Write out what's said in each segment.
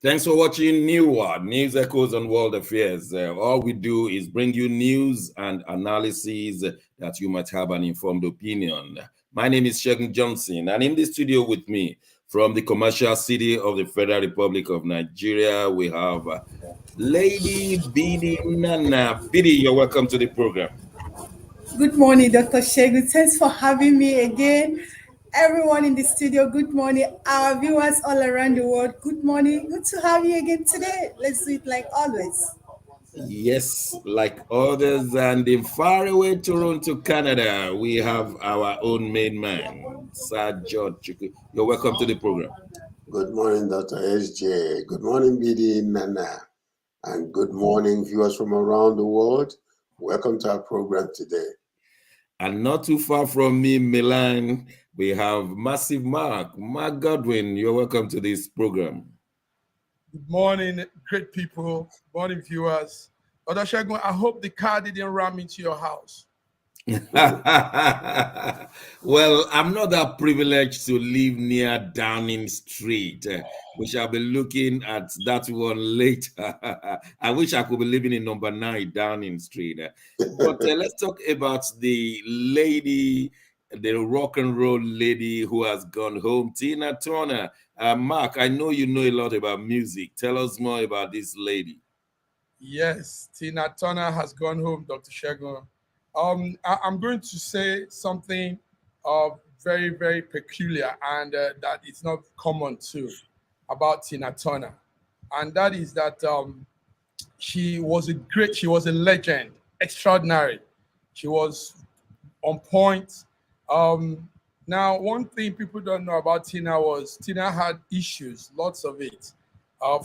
Thanks for watching News Echoes on World Affairs. All we do is bring you news and analysis that you might have an informed opinion. My name is Shegun Johnson, and in the studio with me from the commercial city of the Federal Republic of Nigeria, we have Lady Bidi Nana. Bidi, you're welcome to the program. Good morning, Dr. Shegun. Thanks for having me again. Everyone in the studio, good morning. Our viewers all around the world, good morning. Good to have you again today. Let's do it like always. Yes, like others, and in faraway Toronto, Canada, we have our own main man, Sir George Chukwu. You're welcome to the program. Good morning, Dr. SJ. Good morning, BD Nana. And good morning, viewers from around the world. Welcome to our program today. And not too far from me, Milan, we have Massive Mark Godwin. You're welcome to this program. Good morning, great people. Good morning, viewers. Dr. Shegun, I hope the car didn't ram into your house. Well, I'm not that privileged to live near Downing Street. We shall be looking at that one later. I wish I could be living in number 9 Downing Street. But let's talk about the lady, the rock and roll lady who has gone home, Tina Turner. Mark, I know you know a lot about music. Tell us more about this lady. Yes, Tina Turner has gone home, Dr. Shegun. I'm going to say something very, very peculiar and that is not common too about Tina Turner. And that is that she was a legend, extraordinary. She was on point. Now, one thing people don't know about Tina was Tina had issues, lots of it.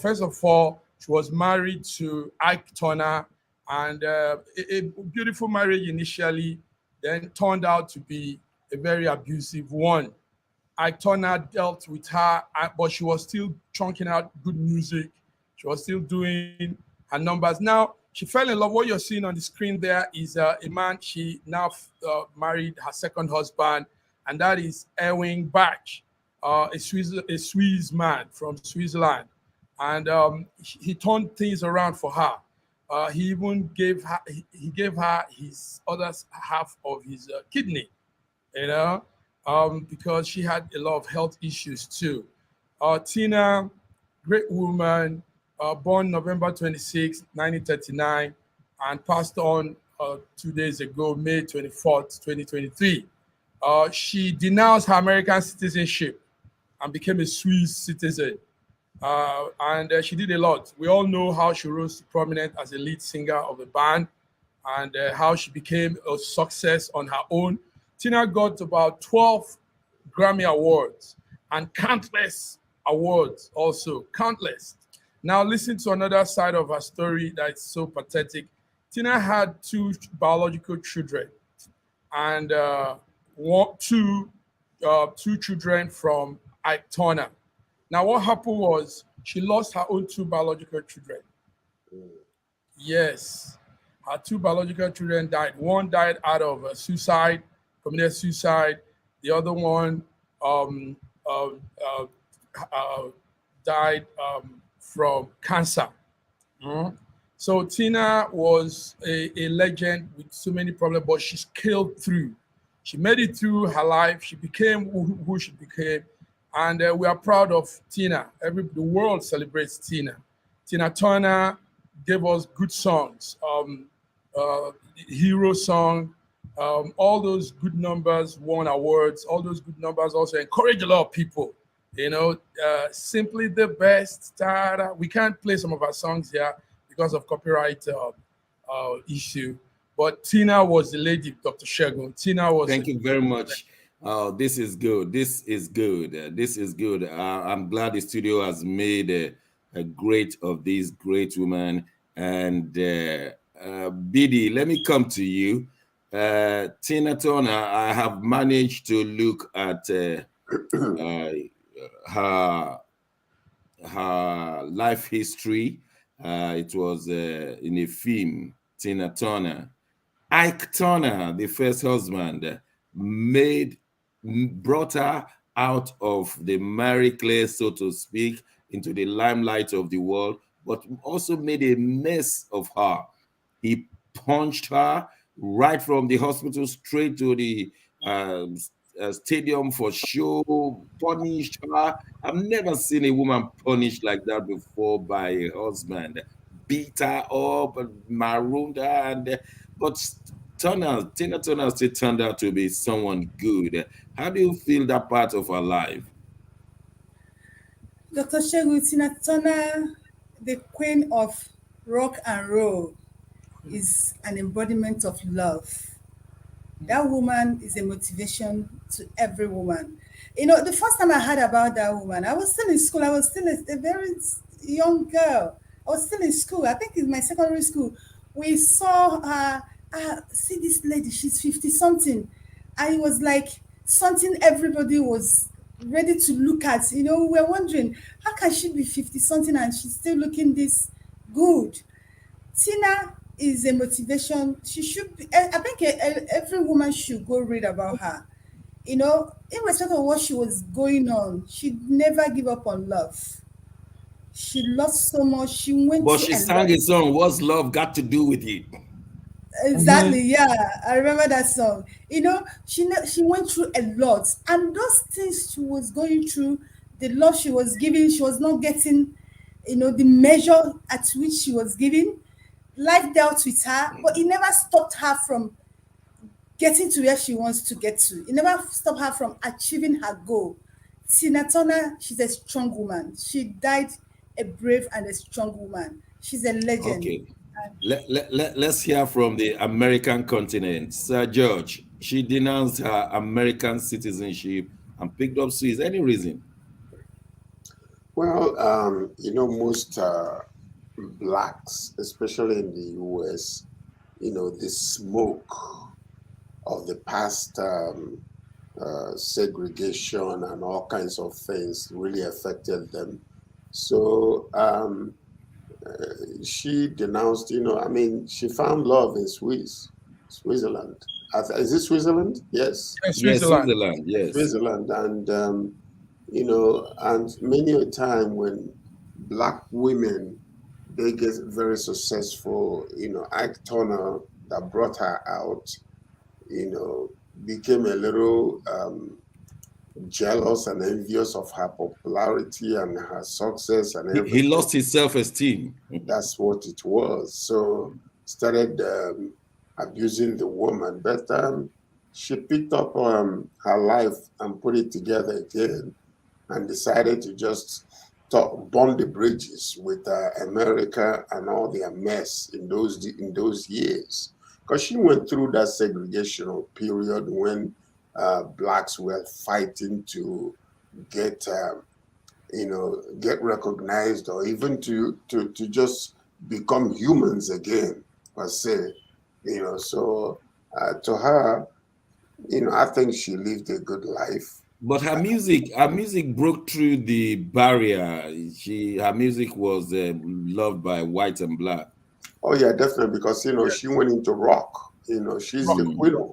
First of all, she was married to Ike Turner, and a beautiful marriage initially, then turned out to be a very abusive one. Ike Turner dealt with her, but she was still chunking out good music. She was still doing her numbers. Now, she fell in love. What you're seeing on the screen there is a man. She now married her second husband, and that is Erwin Bach, a Swiss man from Switzerland. And he turned things around for her. He even gave her his other half of his kidney, because she had a lot of health issues too. Tina, great woman, born November 26, 1939, and passed on 2 days ago, May 24th, 2023. She denounced her American citizenship and became a Swiss citizen. And she did a lot. We all know how she rose to prominence as a lead singer of the band and how she became a success on her own. Tina got about 12 Grammy Awards and countless awards also, countless. Now listen to another side of her story that's so pathetic. Tina had 2 biological children and two children from Ike Turner. Now, what happened was she lost her own 2 biological children. Yes, her 2 biological children died. One died out of suicide, committed suicide. The other one died from cancer. So Tina was a legend with so many problems, but she scaled through. She made it through her life. She became who she became. And we are proud of Tina. The world celebrates Tina. Tina Turner gave us good songs, hero song, all those good numbers won awards. All those good numbers also encourage a lot of people. Simply the best. We can't play some of our songs here because of copyright issue. But Tina was the lady, Dr. Shegun. Tina was. Thank you very much. This is good. This is good. This is good. I'm glad the studio has made a great of these great women. And Bidi, let me come to you. Tina Turner, I have managed to look at her life history. It was in a film, Tina Turner. Ike Turner, the first husband, brought her out of the married clay, so to speak, into the limelight of the world, but also made a mess of her. He punched her right from the hospital straight to the stadium for show, punished her. I've never seen a woman punished like that before by a husband. Beat her up, marooned her, but Tina Turner still turned out to be someone good. How do you feel that part of her life? Dr. Shegu, Tina Turner, the queen of rock and roll, is an embodiment of love. That woman is a motivation to every woman. You know, the first time I heard about that woman, I was still in school. I was still a very young girl. I was still in school. I think in my secondary school. We saw her, see this lady, she's 50 something. And it was like something everybody was ready to look at. You know, we were wondering, how can she be 50 something and she's still looking this good? Tina is a motivation. She should be, I think every woman should go read about her. You know, irrespective of what she was going on, she'd never give up on love. She loved so much. She went But through she a lot. sang a song, What's Love Got to Do with It? Exactly, yeah, I remember that song. You know, she went through a lot, and those things she was going through, the love she was giving, she was not getting, you know, the measure at which she was giving. Life dealt with her, but it never stopped her from getting to where she wants to get to. It never stopped her from achieving her goal. Tina Turner, she's a strong woman. She died a brave and a strong woman. She's a legend. Okay. Let's hear from the American continent. Sir George, she denounced her American citizenship and picked up Swiss. Any reason? Well, most blacks, especially in the US, the smoke of the past segregation and all kinds of things really affected them. So she denounced, she found love in Switzerland. Is it Switzerland? Yes. Yes, Switzerland. Switzerland, yes. Switzerland. And, and many a time when Black women, they get very successful, Ike Turner that brought her out, became a little jealous and envious of her popularity and her success and everything. He lost his self-esteem. That's what it was. So started abusing the woman, but she picked up her life and put it together again and decided to just burn the bridges with America and all their mess in those years. Because she went through that segregational period when blacks were fighting to get recognized or even to just become humans again, per se. So to her, I think she lived a good life. But her music broke through the barrier. Her music was loved by white and black. Oh yeah, definitely, because she went into rock. She's the queen of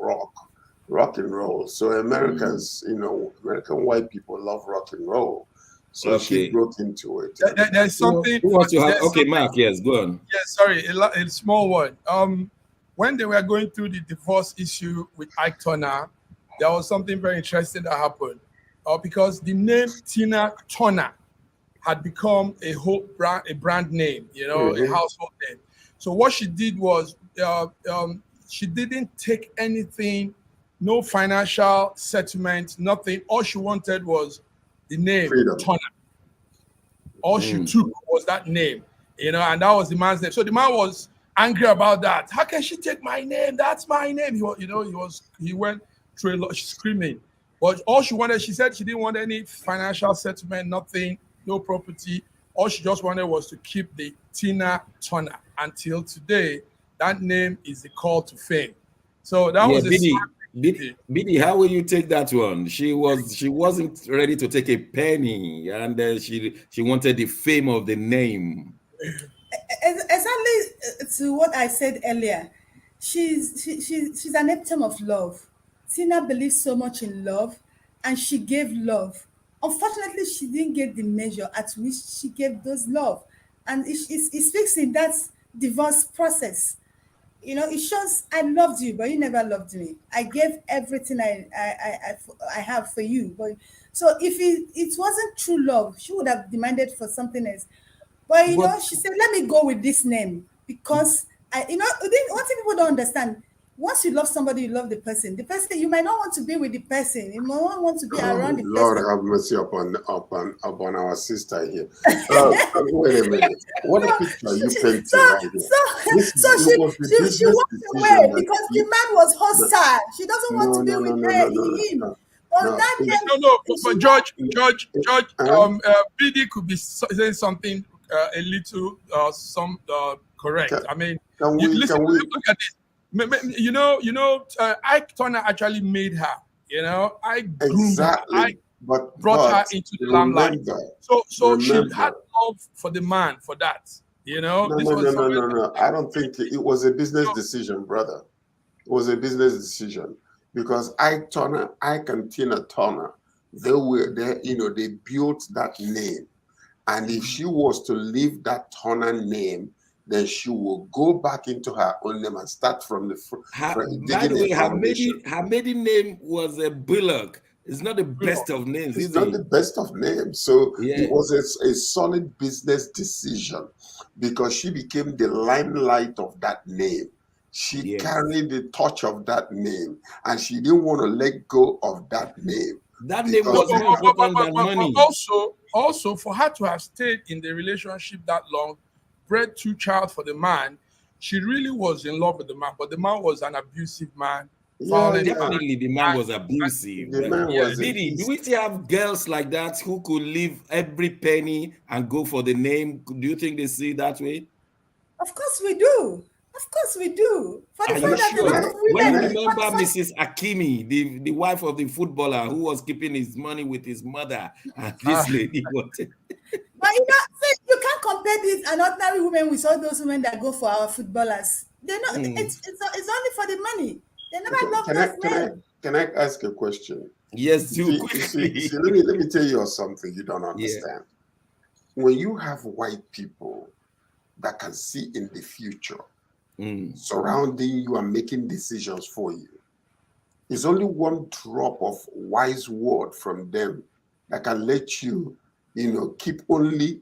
rock and roll. So Americans, American white people love rock and roll. So she broke into it. There's something. Who wants to have? Okay, Mark. Yes, go on. Yes, sorry, a small one. When they were going through the divorce issue with Ike Turner, there was something very interesting that happened. Because the name Tina Turner had become a brand name, a household name. So what she did was she didn't take anything, no financial settlement, nothing. All she wanted was the name Turner. All she took was that name, and that was the man's name. So the man was angry about that. How can she take my name? That's my name. He went through a lot screaming. But all she wanted, she said she didn't want any financial settlement, nothing, no property. All she just wanted was to keep the Tina Turner. Until today, that name is the call to fame. So that was Biddy, how will you take that one? She wasn't ready to take a penny, and she wanted the fame of the name. Exactly to what I said earlier. She's an epitome of love. Tina believes so much in love, and she gave love unfortunately, she didn't get the measure at which she gave those love. And it speaks in that divorce process. It shows I loved you, but you never loved me. I gave everything I have for you. But so if it wasn't true love, she would have demanded for something else. But But she said, "Let me go with this name because one thing people don't understand. Once you love somebody, you love the person. The person you might not want to be with the person. You might not want to be Oh, around the Lord person. have mercy upon our sister here. Wait a minute. What a picture you painting So, right here. so, This so it was the she business walked decision away that because the she, man was no, hostile. She doesn't want to no, be no, no, with no, no, him. no, On no. that It's, day, No, she but walked. George, uh, BD could be saying something a little correct. I mean, you listen. can we Look at this. Ike Turner actually made her. I groomed her. I exactly? brought her into the limelight. Remember, So she had remember. love for the man for that. No, This no, no, was no, something. no, no. I don't think it was a business decision, brother. It was a business decision because Ike and Tina Turner, they were there, they built that name. And if she was to leave that Turner name, then she will go back into her own name and start from by digging the a way, foundation. her maiden name was a Bullock. It's not the best of names, It's is not it? the best of names. So Yeah. it was a solid business decision because she became the limelight of that name. She Yes. carried the torch of that name and she didn't want to let go of that name. That name Because was more important than money. Also, for her to have stayed in the relationship that long, bred two child for the man, she really was in love with the man. But the man was an abusive man, violent man. Definitely, the man was abusive. the man was Didi, do we still have girls like that who could leave every penny and go for the name? Do you think they see it that way? Of course we do. Of course we do. For the Are fact you that a sure? lot of When you women, for remember the fact, Mrs. Akimi, the wife of the footballer who was keeping his money with his mother, and this lady was. but see, you can't compare this an ordinary woman with all those women that go for our footballers. They're not. It's only for the money. They never okay. love those men. Can I ask a question? Yes, You too see, quickly. let me tell you something you don't Yeah. understand. When you have white people that can see in the future, surrounding you and making decisions for you, it's only one drop of wise word from them that can let you, keep only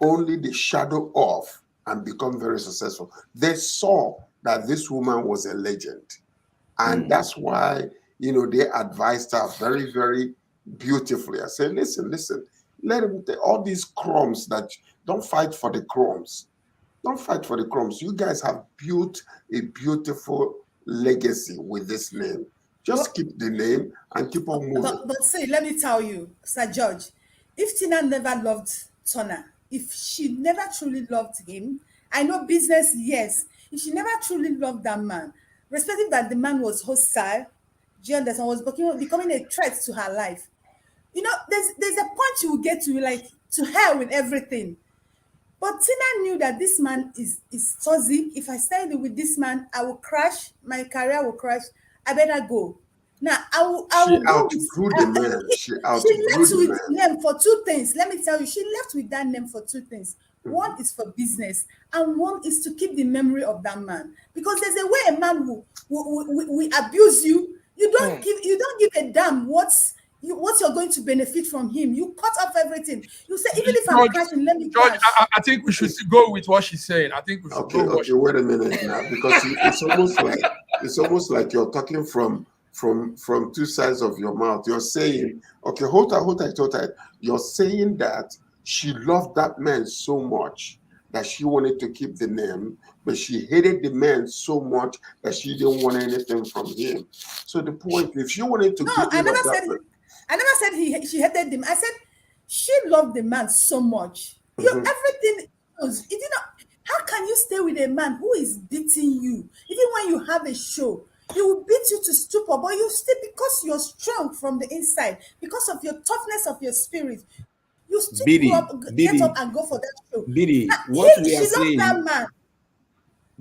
the shadow off and become very successful. They saw that this woman was a legend. And that's why, they advised her very, very beautifully. I said, listen, let him take all these crumbs don't fight for the crumbs. Don't fight for the crumbs. You guys have built a beautiful legacy with this name. Just keep the name and keep on moving. But see, let me tell you, Sir George, if Tina never loved Turner, if she never truly loved him, I know business, yes. If she never truly loved that man, respecting that the man was hostile, do you understand, was becoming a threat to her life. There's a point you will get to, like, to hell with everything. But Tina knew that this man is toxic. If I stay with this man, I will crash. My career will crash. I better go. Now I She will go with. outgrew the man. She She outgrew left the with man. name for two things. Let me tell you, she left with that name for two things. One is for business, and one is to keep the memory of that man. Because there's a way a man will abuse you. You don't give a damn what you're going to benefit from him. You cut off everything. You say, even if I'm crashing, let me George, crash. I think we should go with what she's saying. I think we should go. Okay, wait a minute now, because it's almost like you're talking from two sides of your mouth. You're saying, okay, hold tight. You're saying that she loved that man so much that she wanted to keep the name, but she hated the man so much that she didn't want anything from him. So the point, if she wanted to No, get rid of that man, I never said she hated him. I said she loved the man so much. Everything else. It did not. How can you stay with a man who is beating you? Even when you have a show, he will beat you to stupor, but you still, because you're strong from the inside, because of your toughness of your spirit, you still get up and go for that show. Biddy, Now, what we she are loved that saying, man.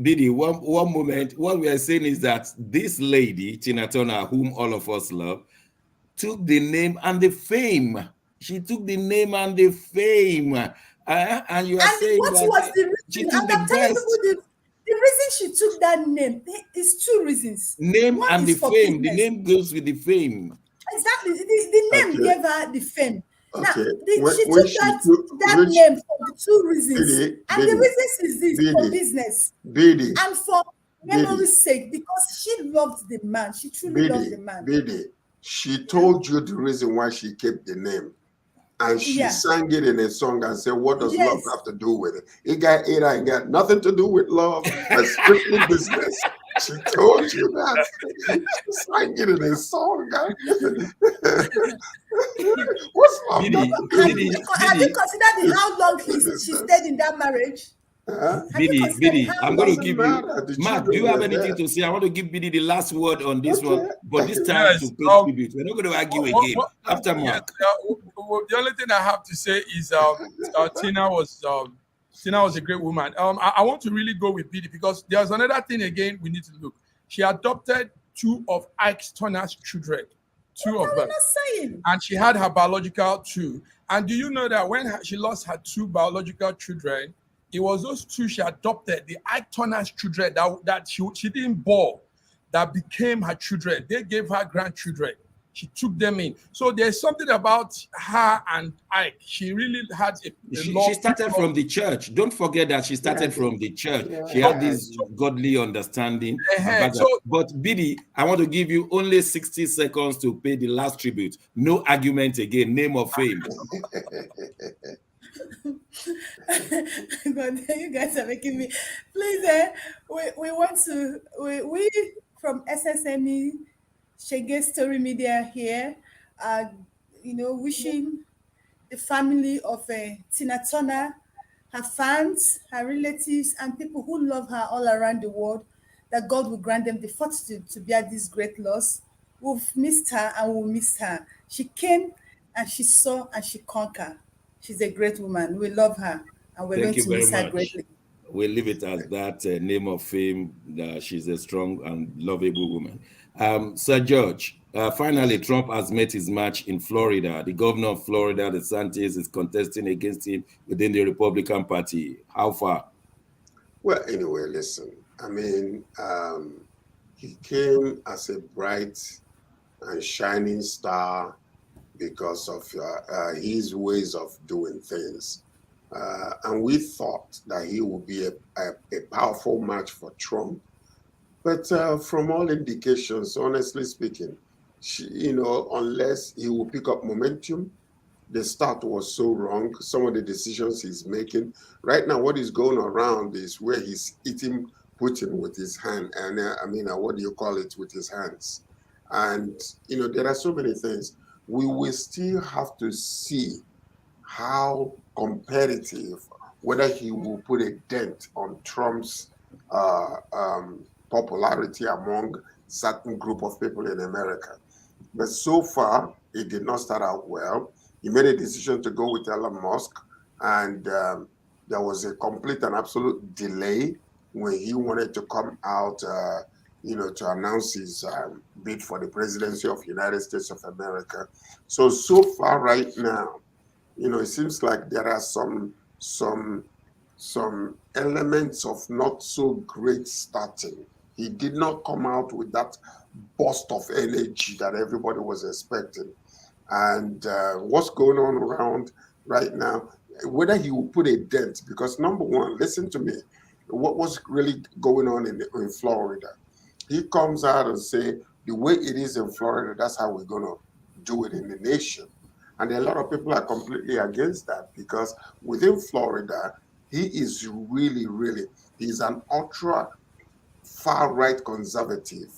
Biddy, one moment, what we are saying is that this lady, Tina Turner, whom all of us love, took the name and the fame She took the name and the fame. And you are And saying what that was the she reason? took And the I'm telling best people the reason she took that name is two reasons. name One and the is for fame. The business. name goes with the fame. Exactly. The name Okay, gave her the fame. Now, okay. she When took she that name for the two reasons. Biddy, And the reasons is this: for Biddy, business Biddy, and for Biddy, memory's sake, because she loved the man. She truly loved the man. Biddy. She Yeah. told you the reason why she kept the name. And she Yeah. sang it in a song and said, what does love Yes. have to do with it? It ain't got nothing to do with love, but strictly business. She told you that. She sang it in a song. What's love got Biddy, to do Have with you, Biddy, have you Biddy, considered how long she business? stayed in that marriage? Huh? Have you Biddy, considered Biddy. how I'm It going long? to doesn't give you, matter. The Mark. Do children you have were anything there. to say? I want to give Biddy the last word on this one, but this time Yes. to pay tribute. We're not going to argue again. What, After yes. Mark. The only thing I have to say is Tina was a great woman. I want to really go with Biddy because there's another thing again we need to look. She adopted two of Ike Turner's children, two of I'm them, not saying. and she had her biological two. And do you know that when she lost her two biological children, it was those two she adopted, the Ike Turner's children that she didn't born, that became her children. They gave her grandchildren. She took them in. So there's something about her and Ike. She really had a She love. started from the church. Don't forget that she started from the church. She had this godly understanding and background. So, But Biddy, I want to give you only 60 seconds to pay the last tribute. No argument again. Name of fame. God, you guys are making me. Please, we want to we from SSME Shege Story Media here, wishing the family of Tina Turner, her fans, her relatives, and people who love her all around the world, that God will grant them the fortitude to bear this great loss. We've missed her and we'll miss her. She came and she saw and she conquered. She's a great woman. We love her and we're Thank going you to very miss her much. greatly. We'll leave it as that name of fame. She's a strong and lovable woman. Sir George, finally, Trump has met his match in Florida. The governor of Florida, DeSantis, is contesting against him within the Republican Party. How far? Well, anyway, listen. I mean, he came as a bright and shining star because of his ways of doing things. And we thought that he would be a powerful match for Trump. But from all indications, honestly speaking, unless he will pick up momentum, the start was so wrong. Some of the decisions he's making right now, what is going around is where he's eating Putin with his hand. And what do you call it, with his hands? And, there are so many things. We will still have to see how competitive, whether he will put a dent on Trump's popularity among certain group of people in America. But so far, it did not start out well. He made a decision to go with Elon Musk, and there was a complete and absolute delay when he wanted to come out, to announce his bid for the presidency of the United States of America. So far right now, it seems like there are some elements of not so great starting. He did not come out with that burst of energy that everybody was expecting. And what's going on around right now, whether he will put a dent, because number one, listen to me, what was really going on in Florida? He comes out and say, the way it is in Florida, that's how we're going to do it in the nation. And a lot of people are completely against that because within Florida, he is he's an ultra far-right conservative.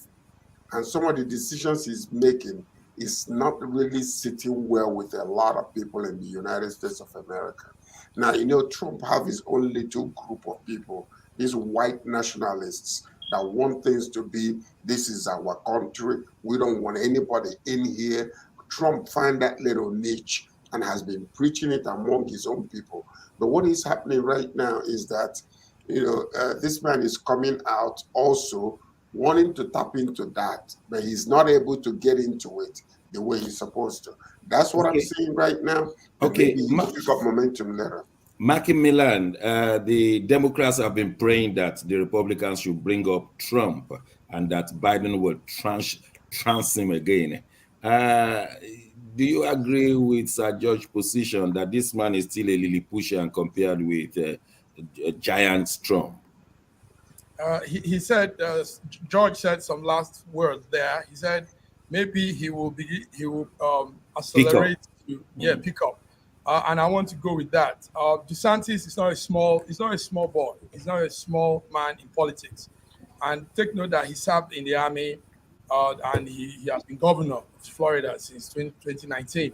And some of the decisions he's making is not really sitting well with a lot of people in the United States of America. Now, Trump have his own little group of people, these white nationalists that want things to be, this is our country. We don't want anybody in here. Trump find that little niche and has been preaching it among his own people. But what is happening right now is that, this man is coming out also wanting to tap into that, but he's not able to get into it the way he's supposed to. That's what I'm saying right now. Okay, Maybe you pick up momentum later. Macmillan, the Democrats have been praying that the Republicans should bring up Trump and that Biden will trans him again. Do you agree with Sir George's position that this man is still a Lilliputian compared with giant Trump? He said, George said some last words there. He said maybe he will accelerate pick up. And I want to go with that. DeSantis is not a small boy. He's not a small man in politics. And take note that he served in the army and he has been governor of Florida since 2019.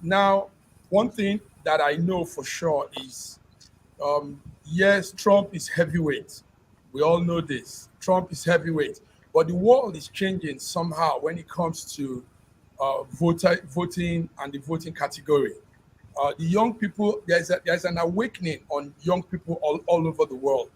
Now, one thing that I know for sure is, yes, Trump is heavyweight. We all know this. Trump is heavyweight. But the world is changing somehow when it comes to voting and the voting category. The young people, there's an awakening on young people all over the world.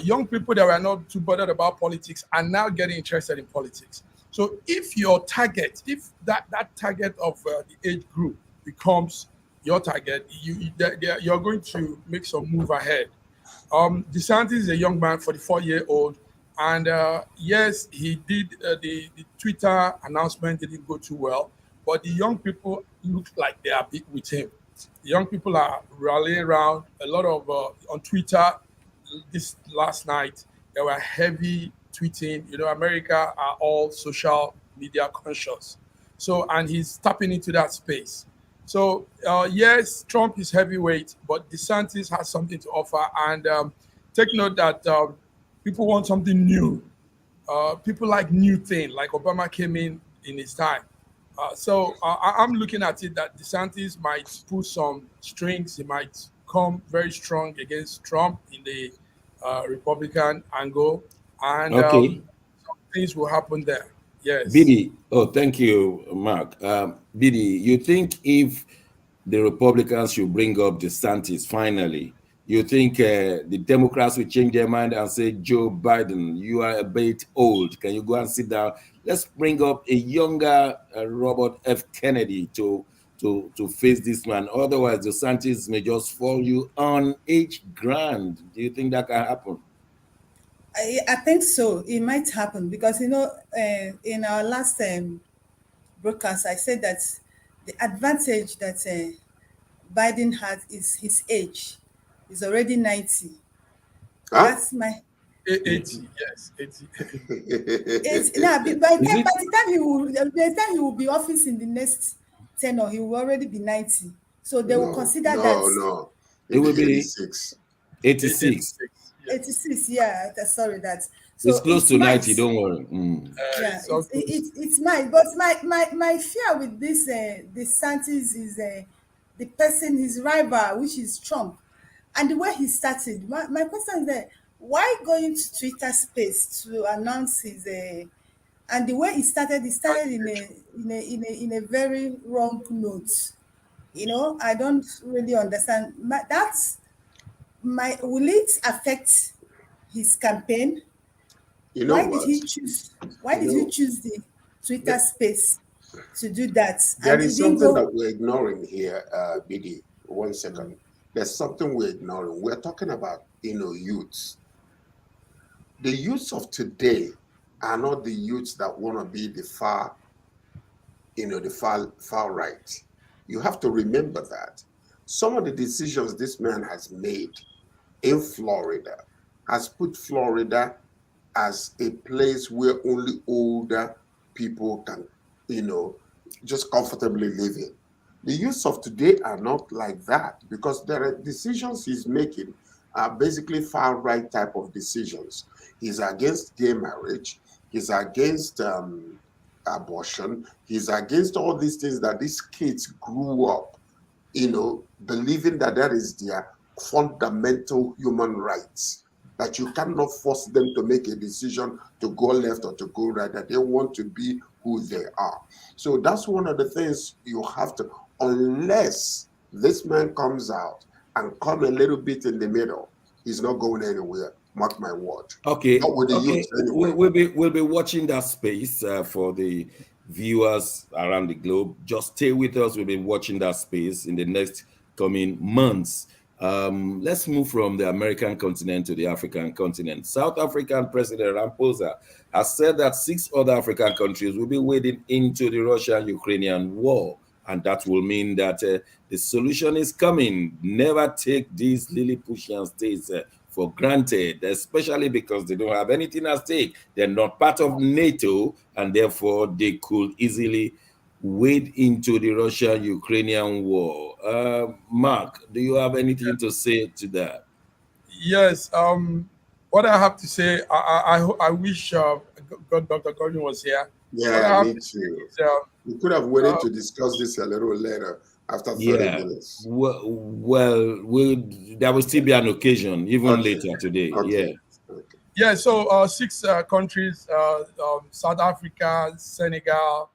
Young people that were not too bothered about politics are now getting interested in politics. So if your target, if that target of the age group becomes your target, you're going to make some move ahead. DeSantis is a young man, 44-year-old, and yes, he did the Twitter announcement didn't go too well, but the young people look like they are big with him. The young people are rallying around. A lot of on Twitter this last night, there were heavy tweeting. You know, America are all social media conscious. So, and he's tapping into that space. So, yes, Trump is heavyweight, but DeSantis has something to offer. And take note that people want something new. People like new things, like Obama came in his time. So I'm looking at it that DeSantis might pull some strings. He might come very strong against Trump in the Republican angle. And some things will happen there. Yes. Bidi, thank you, Mark. Bidi, you think if the Republicans should bring up DeSantis finally, you think the Democrats will change their mind and say, Joe Biden, you are a bit old. Can you go and sit down? Let's bring up a younger Robert F. Kennedy to face this man. Otherwise, DeSantis may just fall you on each ground. Do you think that can happen? I think so. It might happen because, in our last broadcast, I said that the advantage that Biden has is his age. He's already 90. Huh? That's my 80. Yes, 80. By the time he will be office in the next tenure, he will already be 90. So they will consider that. No, it will be 86. 86. 86, yeah. Sorry, that. So it's close to 90. Don't worry. Yeah, it's mine. But my fear with this DeSantis is the person, his rival, which is Trump, and the way he started. My question is that why going to Twitter space to announce his and the way he started in a very wrong note. You know, I don't really understand. Will it affect his campaign? You know Why what? did he choose the Twitter space to do that? There is something that we're ignoring here, Bidi. 1 second. There's something we're ignoring. We're talking about, youths. The youths of today are not the youths that want to be the far right. You have to remember that. Some of the decisions this man has made in Florida has put Florida as a place where only older people can, just comfortably live in. The youths of today are not like that because there are decisions he's making are basically far right type of decisions. He's against gay marriage. He's against abortion. He's against all these things that these kids grew up, believing that is their fundamental human rights, that you cannot force them to make a decision to go left or to go right, that they want to be who they are. So that's one of the things you have to, unless this man comes out and come a little bit in the middle, he's not going anywhere. Mark my word. Okay. Not with the youth anyway. We'll be watching that space for the viewers around the globe. Just stay with us. We'll be watching that space in the next coming months. Let's move from the American continent to the African continent. South African President Ramaphosa has said that 6 other African countries will be wading into the Russian-Ukrainian war. And that will mean that the solution is coming. Never take these Lilliputian states for granted, especially because they don't have anything at stake. They're not part of NATO, and therefore they could easily wade into the Russia-Ukrainian war. Mark, do you have anything to say to that? Yes. What I have to say, I wish Dr. Gordon was here. Yeah, me too. We could have waited to discuss this a little later after 30 minutes. Well, there will still be an occasion, even later today. Okay. Yeah. Okay. Yeah, so 6 countries, South Africa, Senegal,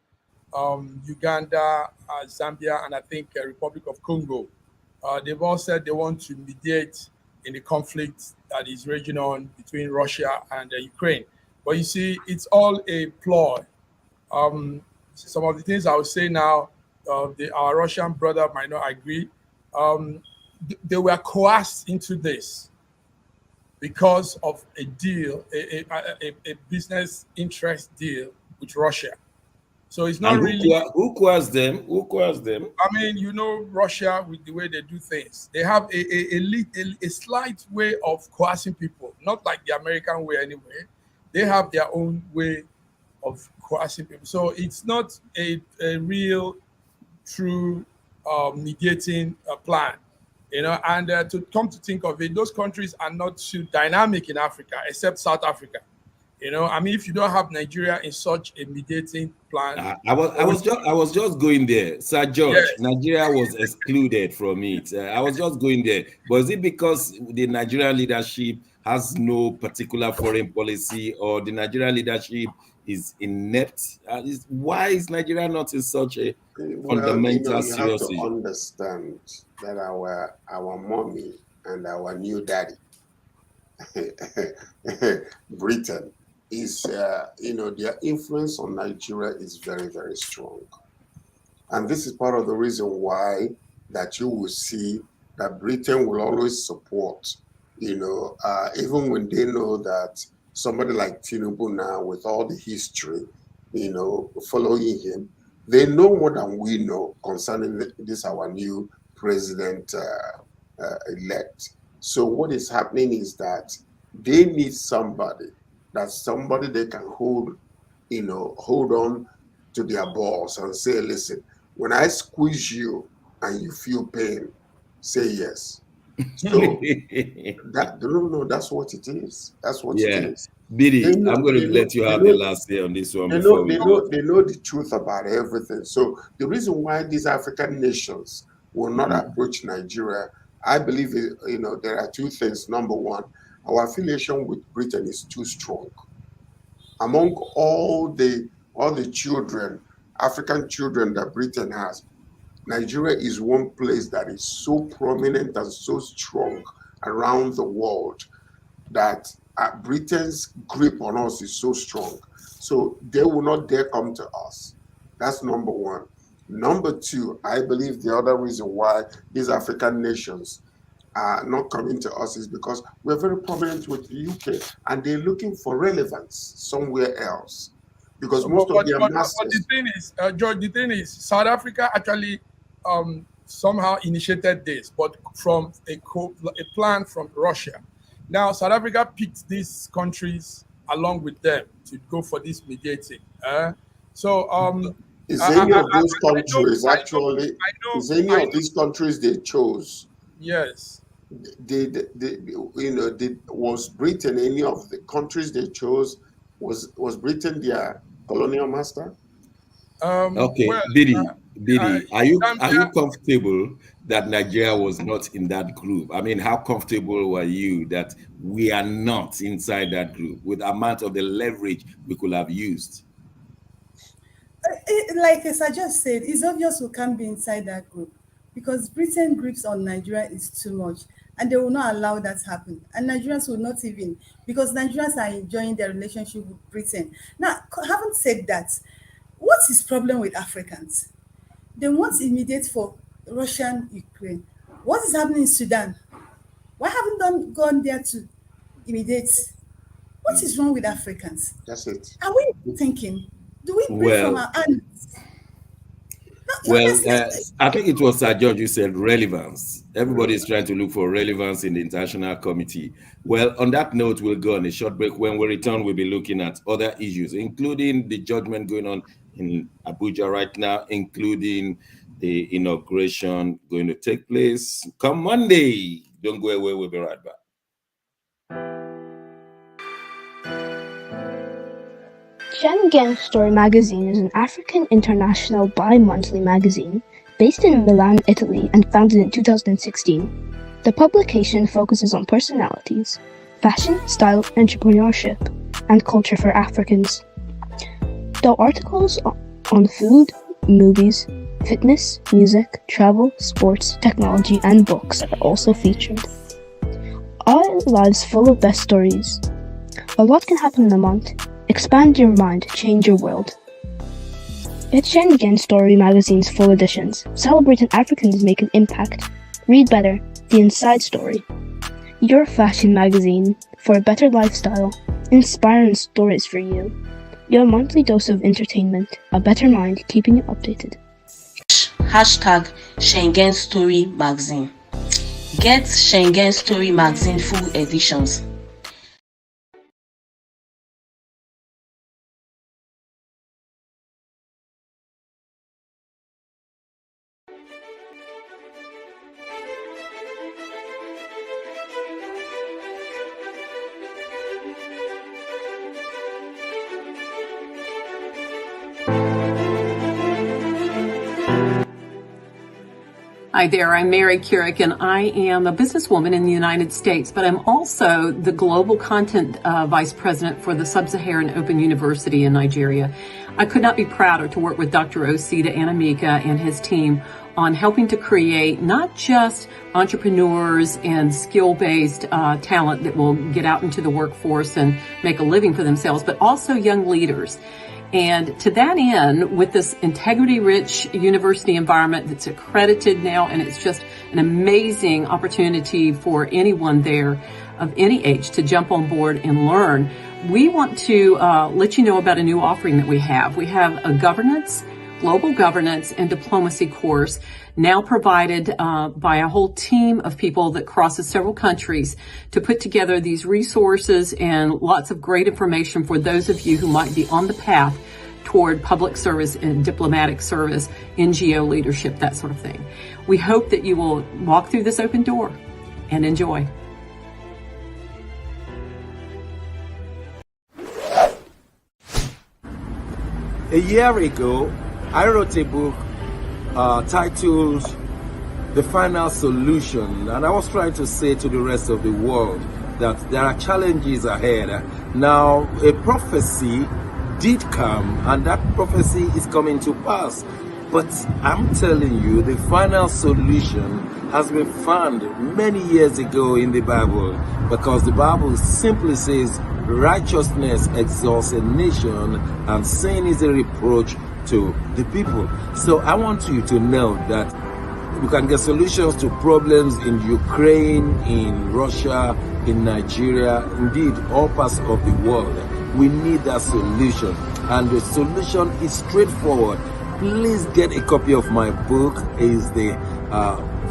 Uganda, Zambia, and I think Republic of Congo. They've all said they want to mediate in the conflict that is raging on between Russia and Ukraine. But you see, it's all a ploy. Some of the things I will say now, our Russian brother might not agree. They were coerced into this because of a deal, a business interest deal with Russia. So it's not really. Who coerced them? Who coerced them? I mean, you know, Russia with the way they do things, they have a slight way of coercing people, not like the American way anyway. They have their own way of coercing people. So it's not a real, true mediating plan, you know. And to come to think of it, those countries are not too dynamic in Africa, except South Africa. You know, I mean, if you don't have Nigeria in such a mediating plan, I was just going there, Sir George. Yes. Nigeria was excluded from it. I was just going there. But is it because the Nigerian leadership has no particular foreign policy, or the Nigerian leadership is inept? Why is Nigeria not in such a fundamental you serious have to issue? understand that our mommy and our new daddy, Britain, is their influence on Nigeria is very, very strong. And this is part of the reason why that you will see that Britain will always support, even when they know that somebody like Tinubu now, with all the history, following him, they know more than we know concerning this our new president elect. So what is happening is that they need somebody they can hold on to their balls and say, listen, when I squeeze you and you feel pain, say yes. So that's what it is. That's what it is. Biddy, I'm going to let you have the last say on this one. They know the truth about everything. So the reason why these African nations will not approach Nigeria, I believe, there are 2 things. Number one, our affiliation with Britain is too strong. Among all the children, African children that Britain has, Nigeria is one place that is so prominent and so strong around the world that Britain's grip on us is so strong. So they will not dare come to us. That's number one. Number two, I believe the other reason why these African nations are not coming to us is because we're very prominent with the UK, and they're looking for relevance somewhere else. Because most of their masters. But the thing is, George, the thing is, South Africa actually somehow initiated this, but from a plan from Russia. Now, South Africa picked these countries along with them to go for this mediating. Is any of those countries actually? Is any of these countries they chose? Yes. Was Britain any of the countries they chose? Was Britain their colonial master? Okay, Biddy, are you comfortable that Nigeria was not in that group? I mean, how comfortable were you that we are not inside that group with the amount of the leverage we could have used? Like as I just said, it's obvious we can't be inside that group because Britain grips on Nigeria is too much, and they will not allow that to happen. And Nigerians will not because Nigerians are enjoying their relationship with Britain. Now, having said that, What's his problem with Africans? Then what's immediate for Russian Ukraine? What is happening in Sudan? Why haven't they gone there to imitate? What is wrong with Africans? That's it. Are we thinking? Do we breathe from Well, our hands? No, well, honestly, I think it was Sir George who said relevance. Everybody is trying to look for relevance in the international committee. Well, on that note, we'll go on a short break. When we return, we'll be looking at other issues, including the judgment going on in Abuja right now, including the inauguration going to take place come Monday. Don't go away. We'll be right back. Schengen Story magazine is an African international bi-monthly magazine based in Milan, Italy, and founded in 2016. The publication focuses on personalities, fashion, style, entrepreneurship, and culture for Africans. Though articles on food, movies, fitness, music, travel, sports, technology, and books are also featured. Our lives full of best stories. A lot can happen in a month. Expand your mind, change your world. Get Schengen Story magazine's full editions. Celebrating Africans make an impact. Read better, the inside story. Your fashion magazine for a better lifestyle. Inspiring stories for you. Your monthly dose of entertainment. A better mind keeping you updated. Hashtag Schengen Story magazine. Get Schengen Story magazine full editions. Hi there, I'm Mary Keurig, and I am a businesswoman in the United States, but I'm also the Global Content Vice President for the Sub-Saharan Open University in Nigeria. I could not be prouder to work with Dr. Osita Anamika and his team on helping to create not just entrepreneurs and skill-based talent that will get out into the workforce and make a living for themselves, but also young leaders. And to that end, with this integrity-rich university environment that's accredited now, and it's just an amazing opportunity for anyone there of any age to jump on board and learn, we want to let you know about a new offering that we have. We have a global governance and diplomacy course now provided by a whole team of people that crosses several countries to put together these resources and lots of great information for those of you who might be on the path toward public service and diplomatic service, NGO leadership, that sort of thing. We hope that you will walk through this open door and enjoy. A year ago, I wrote a book titled The Final Solution, and I was trying to say to the rest of the world that there are challenges ahead. Now, a prophecy did come, and that prophecy is coming to pass. But I'm telling you, the final solution has been found many years ago in the Bible, because the Bible simply says righteousness exalts a nation and sin is a reproach to the people. So I want you to know that you can get solutions to problems in Ukraine, in Russia, in Nigeria, indeed all parts of the world. We need that solution, and the solution is straightforward. Please get a copy of my book. It's the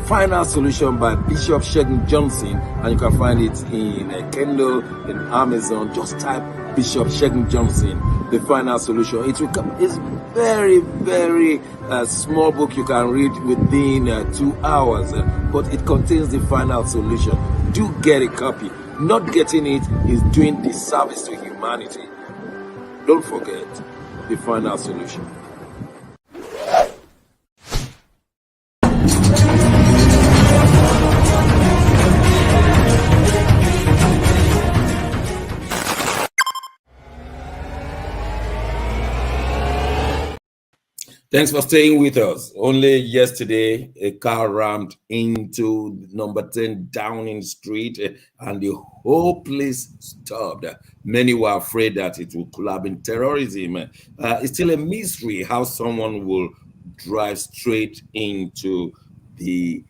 Final Solution by Bishop Shegun Johnson, and you can find it in Kindle, in Amazon. Just type Bishop Shegun Johnson, The Final Solution. It will come. It's very, very small book you can read within 2 hours, but it contains the final solution. Do get a copy. Not getting it is doing disservice to humanity. Don't forget the final solution. Thanks for staying with us. Only yesterday, a car rammed into number 10 Downing Street and the whole place stopped. Many were afraid that it would collapse in terrorism. It's still a mystery how someone will drive straight into the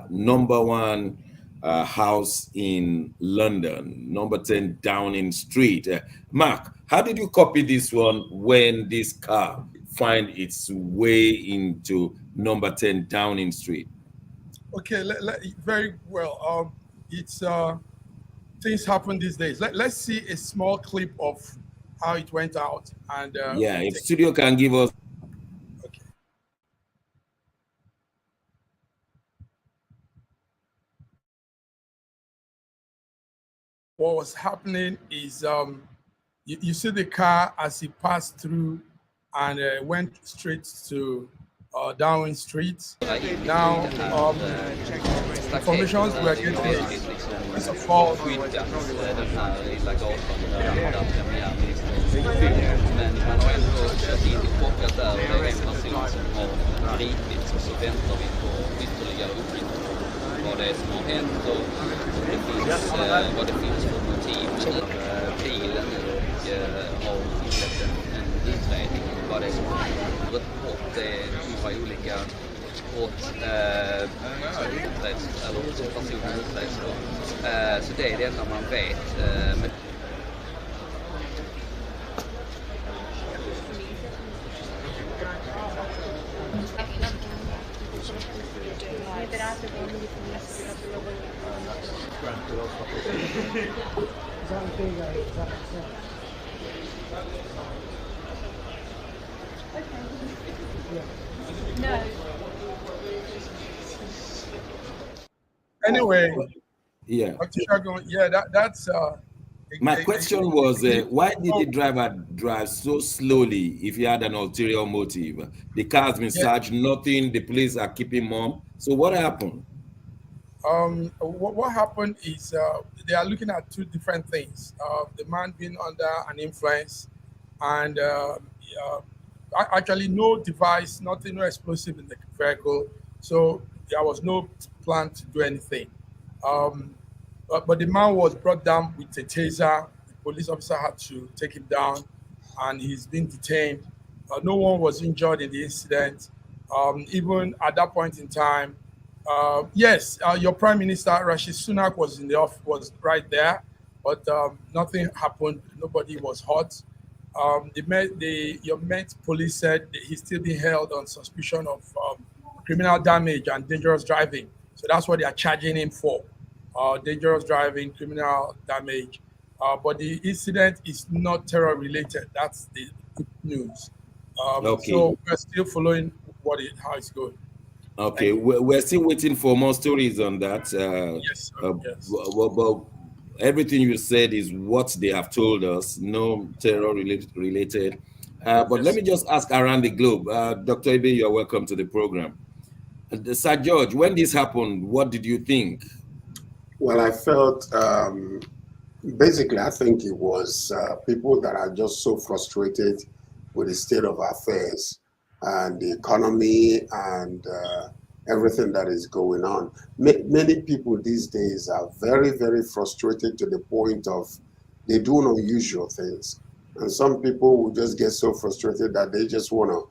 number one house in London, number 10 Downing Street. Mark, how did you copy this one when this car find its way into number 10 Downing Street? Okay, very well. It's things happen these days. Let's see a small clip of how it went out. And yeah, if studio can give us. Okay. What was happening is you see the car as it passed through and went straight to Downing Street. Now, informations we're getting is first of all, Men man har ändå kört in i plockat där och det är en person som har gripits och så väntar vi på ytterligare uppgifter om vad det är som har hänt och vad det finns för motiv till bilen och har inlett en utredning om vad det är som har hänt. Ett brott, det är några olika brott som utreds, eller som personen utreds då. Så det är det enda man vet. Anyway, yeah. That's my question was, why did the driver drive so slowly if he had an ulterior motive? The car's been searched, nothing, the police are keeping mum. So what happened? What happened is they are looking at two different things. The man being under an influence and actually no device, nothing, no explosive in the vehicle. So there was no plan to do anything. But the man was brought down with a taser. The police officer had to take him down and he's been detained. No one was injured in the incident. Even at that point in time, yes, your Prime Minister, Rashid Sunak, was right there, but nothing happened. Nobody was hurt. Your Met police said that he's still being held on suspicion of criminal damage and dangerous driving. So that's what they are charging him for. Dangerous driving, criminal damage. But the incident is not terror related. That's the good news. Okay. So we're still following how it's going. Okay, we're still waiting for more stories on that. Yes, sir. Yes. Well, everything you said is what they have told us, no terror related. But Yes. let me just ask around the globe. Dr. Ibe, you're welcome to the program. Sir George, when this happened, what did you think? Well, I felt, basically, I think it was people that are just so frustrated with the state of affairs and the economy and everything that is going on. Many people these days are very, very frustrated to the point of they do unusual things. And some people will just get so frustrated that they just want to,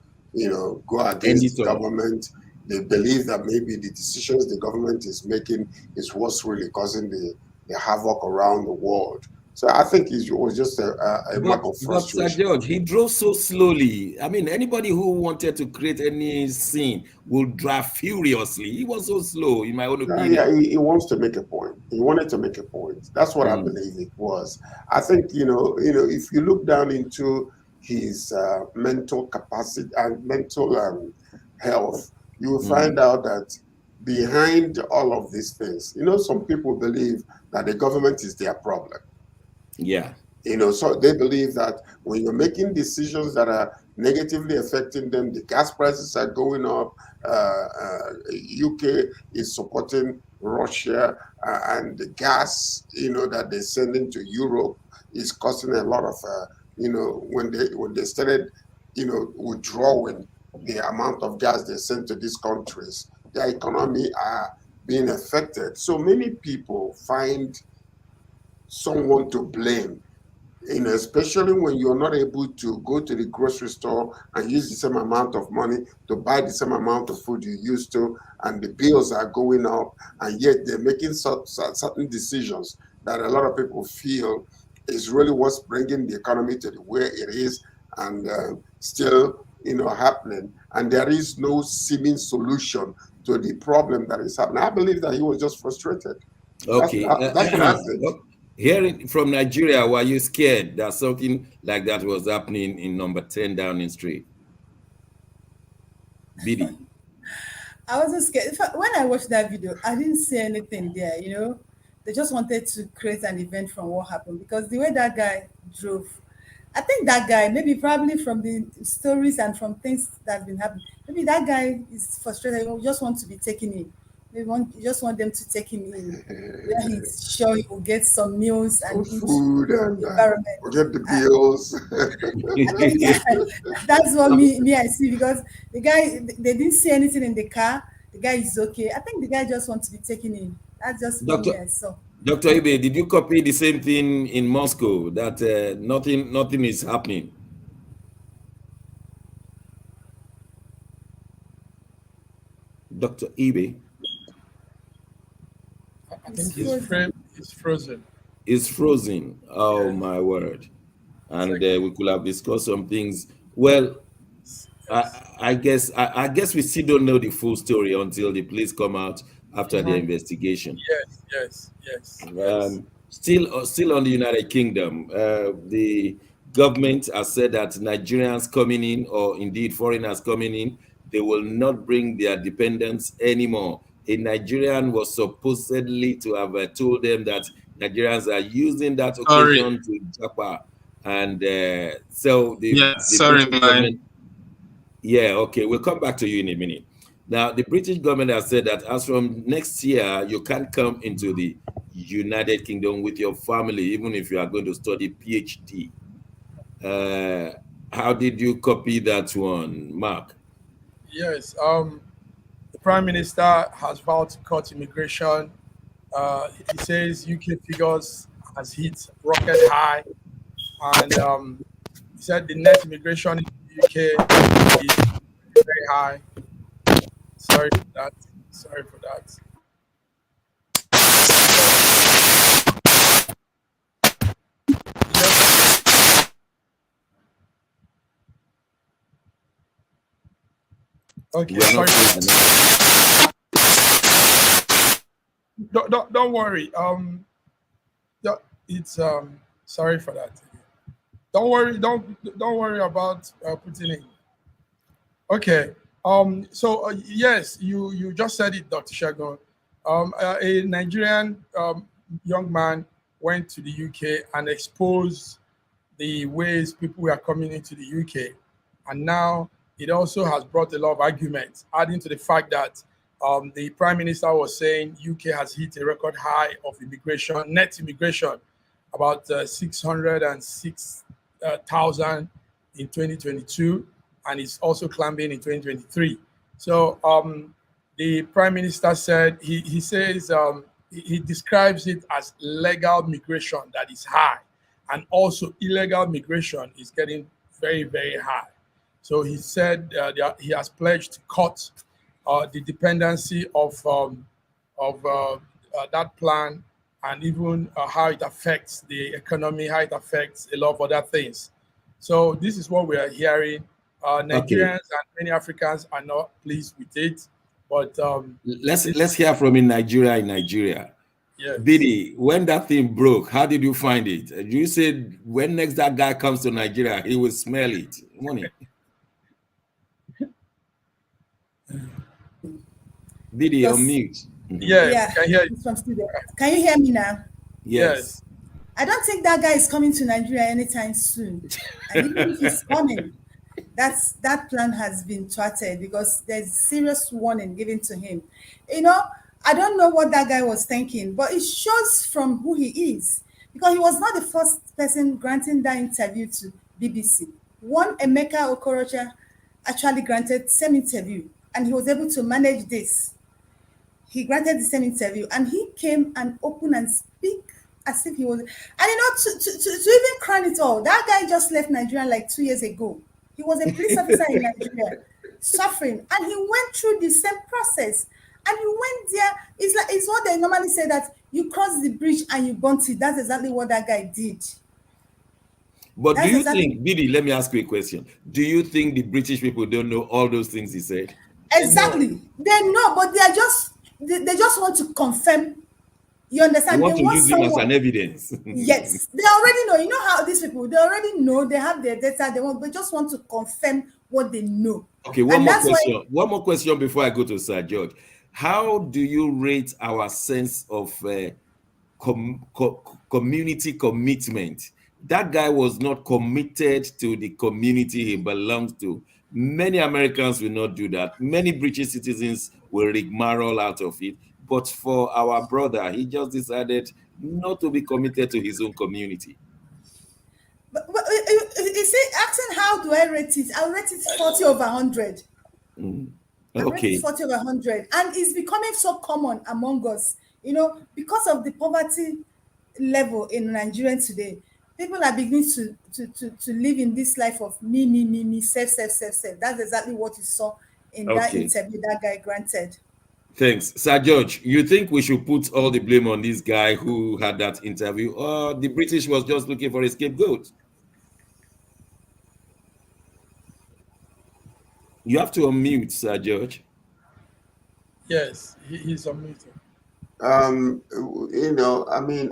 go against the government. They believe that maybe the decisions the government is making is what's really causing the havoc around the world. So I think it was just a mark of frustration. Sir George, he drove so slowly. I mean, anybody who wanted to create any scene will drive furiously. He was so slow, in my own opinion. Yeah, he wants to make a point. He wanted to make a point. That's what I believe it was. I think, if you look down into his mental capacity and mental health, you will find out that behind all of these things, some people believe that the government is their problem. Yeah. So they believe that when you're making decisions that are negatively affecting them, the gas prices are going up, UK is supporting Russia, and the gas, that they're sending to Europe is causing a lot of, when they started, withdrawing the amount of gas they send to these countries, their economy are being affected. So many people find someone to blame, especially when you're not able to go to the grocery store and use the same amount of money to buy the same amount of food you used to, and the bills are going up, and yet they're making certain decisions that a lot of people feel is really what's bringing the economy to where it is, and still, happening. And there is no seeming solution to the problem that is happening. I believe that he was just frustrated. Okay. That's what I think. Hearing from Nigeria, were you scared that something like that was happening in number 10 Downing Street? Biddy. I wasn't scared. In fact, when I watched that video, I didn't see anything there, They just wanted to create an event from what happened, because the way that guy drove, I think that guy, maybe probably from the stories and from things that have been happening, maybe that guy is frustrated. He just want to be taken in. You just want them to take him in, where he's sure he will get some meals and food and environment. We'll get the bills. I think that's what me I see, because the guy, they didn't see anything in the car. The guy is okay. I think the guy just wants to be taken in. That's just what I saw. Dr. Ibe, did you copy the same thing in Moscow, that nothing is happening? Dr. Ibe? I think he's frozen. It's frozen. Oh, yeah. My word. And we could have discussed some things. Well, I guess we still don't know the full story until the police come out after the investigation. Yes. Still on the United Kingdom, the government has said that Nigerians coming in, or indeed foreigners coming in, they will not bring their dependents anymore. A Nigerian was supposedly to have told them that Nigerians are using that occasion to japa, and so the government. Yeah, okay, we'll come back to you in a minute. Now, the British government has said that as from next year, you can't come into the United Kingdom with your family, even if you are going to study PhD. How did you copy that one, Mark? Yes, the Prime Minister has vowed to cut immigration. He says UK figures has hit rocket high, and he said the net immigration in the UK is very high. Sorry for that. Okay, sorry. Don't worry. It's sorry for that. Don't worry. Don't worry about putting in. Okay. So yes, you just said it, Dr. Shagun. A Nigerian young man went to the UK and exposed the ways people were coming into the UK, and now it also has brought a lot of arguments, adding to the fact that the Prime Minister was saying UK has hit a record high of immigration, net immigration, about 606,000 in 2022, and it's also climbing in 2023. So the Prime Minister said, he says, he describes it as legal migration that is high, and also illegal migration is getting very, very high. So he said that he has pledged to cut the dependency of that plan, and even how it affects the economy, how it affects a lot of other things. So this is what we are hearing. Nigerians and many Africans are not pleased with it, but let's hear from in Nigeria. Yes. Biddy, when that thing broke, how did you find it? You said when next that guy comes to Nigeria, he will smell it. Money. Biddy, on mute. Yeah, can hear you. Can you hear me now? Yes. I don't think that guy is coming to Nigeria anytime soon. And even if he's coming, that plan has been thwarted, because there's serious warning given to him. I don't know what that guy was thinking, but it shows from who he is, because he was not the first person granting that interview to BBC. One Emeka Okorocha actually granted same interview, and he was able to manage this. He granted the same interview, and he came and open and speak as if he was, and to even crown it all, that guy just left Nigeria like 2 years ago. He was a police officer in Nigeria, suffering, and he went through the same process. And he went there. It's what they normally say, that you cross the bridge and you burnt it. That's exactly what that guy did. But That's do you exactly- think, Biddy, let me ask you a question. Do you think the British people don't know all those things he said? Exactly. They know, but they are just they just want to confirm. You They understand? want They to want use him as someone. an evidence. Yes, they already know. You know how these people, they already know, they have their data, they just want to confirm what they know. Okay, one more question before I go to Sir George. How do you rate our sense of community commitment? That guy was not committed to the community he belongs to. Many Americans will not do that. Many British citizens will rigmarole out of it. But for our brother, he just decided not to be committed to his own community. But you see, asking how do I rate it? I'll rate it 40 over 100. I rate it 40 over 100. And it's becoming so common among us, because of the poverty level in Nigeria today. People are beginning to live in this life of me, self. That's exactly what you saw in that interview that guy granted. Thanks. Sir George, you think we should put all the blame on this guy who had that interview, or the British was just looking for a scapegoat? You have to unmute, Sir George. Yes, he's unmuted.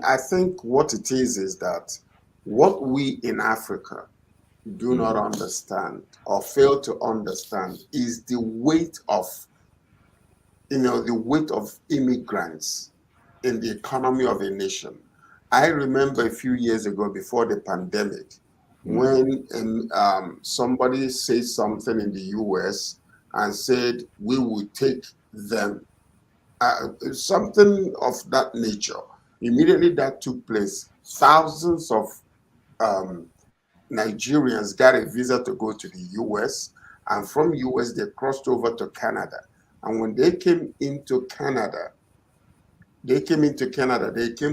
I think what it is that what we in Africa do not understand or fail to understand is the weight of, immigrants in the economy of a nation. I remember a few years ago, before the pandemic, when somebody said something in the US and said, we would take them, something of that nature. Immediately that took place, thousands of Nigerians got a visa to go to the US, and from US they crossed over to Canada. And when they came into Canada, they came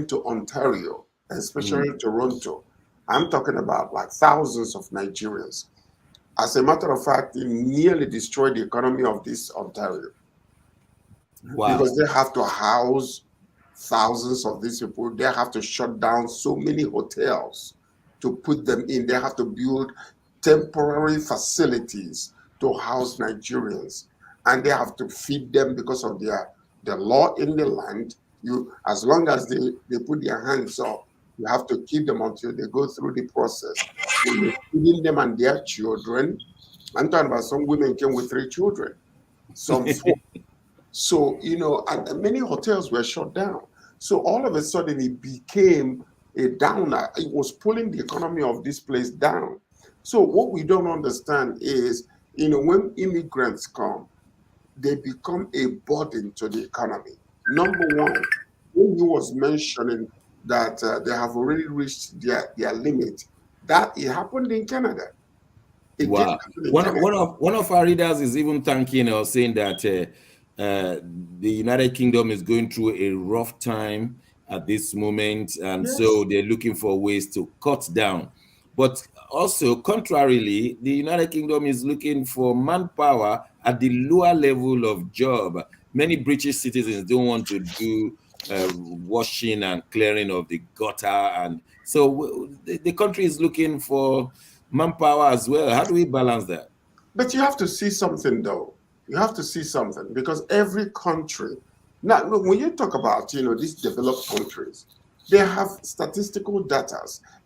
to Ontario, especially Toronto. I'm talking about like thousands of Nigerians. As a matter of fact, it nearly destroyed the economy of this Ontario. Wow. Because they have to house thousands of these people. They have to shut down so many hotels to put them in. They have to build temporary facilities to house Nigerians. And they have to feed them because of the law in the land. As long as they put their hands up, you have to keep them until they go through the process. You're feeding them and their children. I'm talking about some women came with 3 children, some 4. So, and many hotels were shut down. So all of a sudden it became a downer. It was pulling the economy of this place down. So what we don't understand is, when immigrants come, they become a burden to the economy. Number one, when he was mentioning that they have already reached their limit, that it happened in Canada. Wow. One of our readers is even thanking or saying that the United Kingdom is going through a rough time at this moment, and so they're looking for ways to cut down. But also, contrarily, the United Kingdom is looking for manpower at the lower level of job. Many British citizens don't want to do washing and clearing of the gutter, and so the country is looking for manpower as well. How do we balance that? But you have to see something, though. You have to see something, because every country, now when you talk about these developed countries, they have statistical data,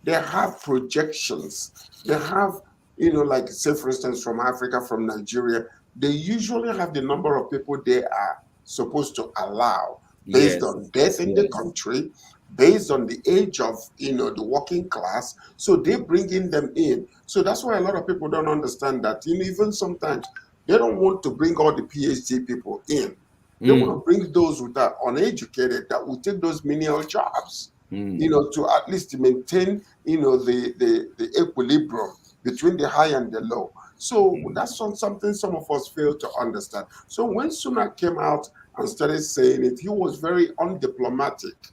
they have projections, they have like, say for instance, from Africa, from Nigeria, they usually have the number of people they are supposed to allow based on death in the country, based on the age of the working class. So they bringing them in. So that's why a lot of people don't understand that even sometimes they don't want to bring all the PhD people in. They want to bring those who are uneducated that will take those menial jobs, to at least maintain the equilibrium between the high and the low. So that's something some of us fail to understand. So when Sunak came out and started saying it, he was very undiplomatic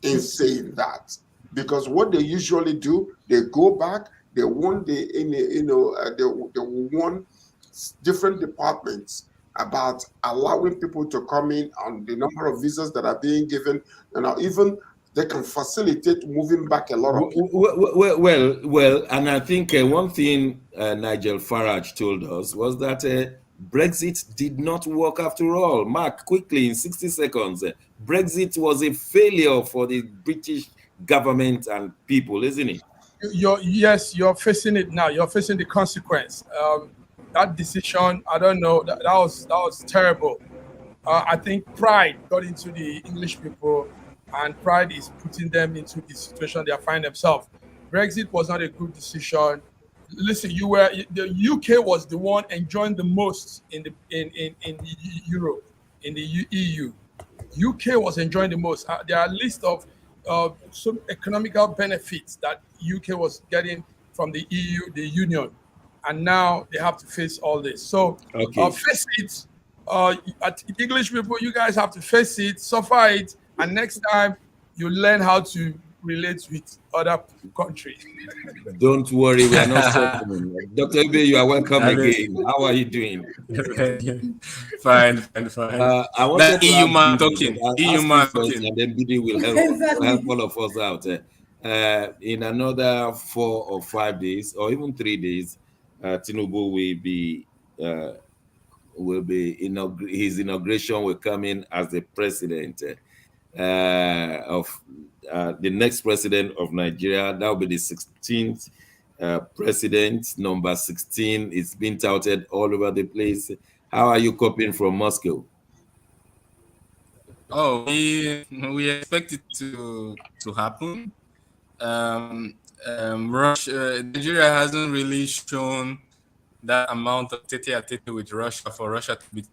in saying that, because what they usually do, they go back, they warn they warn different departments about allowing people to come in on the number of visas that are being given, even they can facilitate moving back a lot of people. Well, and I think one thing Nigel Farage told us was that Brexit did not work after all. Mark, quickly in 60 seconds, Brexit was a failure for the British government and people, isn't it? You're facing it now. You're facing the consequence. That decision, I don't know, that was terrible. I think pride got into the English people, and pride is putting them into the situation they find themselves. Brexit was not a good decision. Listen, the UK was the one enjoying the most in Europe, in the EU. UK was enjoying the most. There are a list of some economical benefits that UK was getting from the EU, the Union, and now they have to face all this. So face it. English people, you guys have to face it, suffer it, and next time you learn how to relate with other countries. Don't worry, we are not suffering. Dr. Ibe, you are welcome again. How are you doing? Fine. I wanted that EU man talking. EU man talking. And then BD will help all of us out. In another 4 or 5 days, or even 3 days, Tinubu his inauguration will come in as the president of the next president of Nigeria. That will be the 16th president, number 16. It's been touted all over the place. How are you coping from Moscow? Oh, we expect it to happen. Nigeria hasn't really shown that amount of tete-a-tete with Russia for Russia to be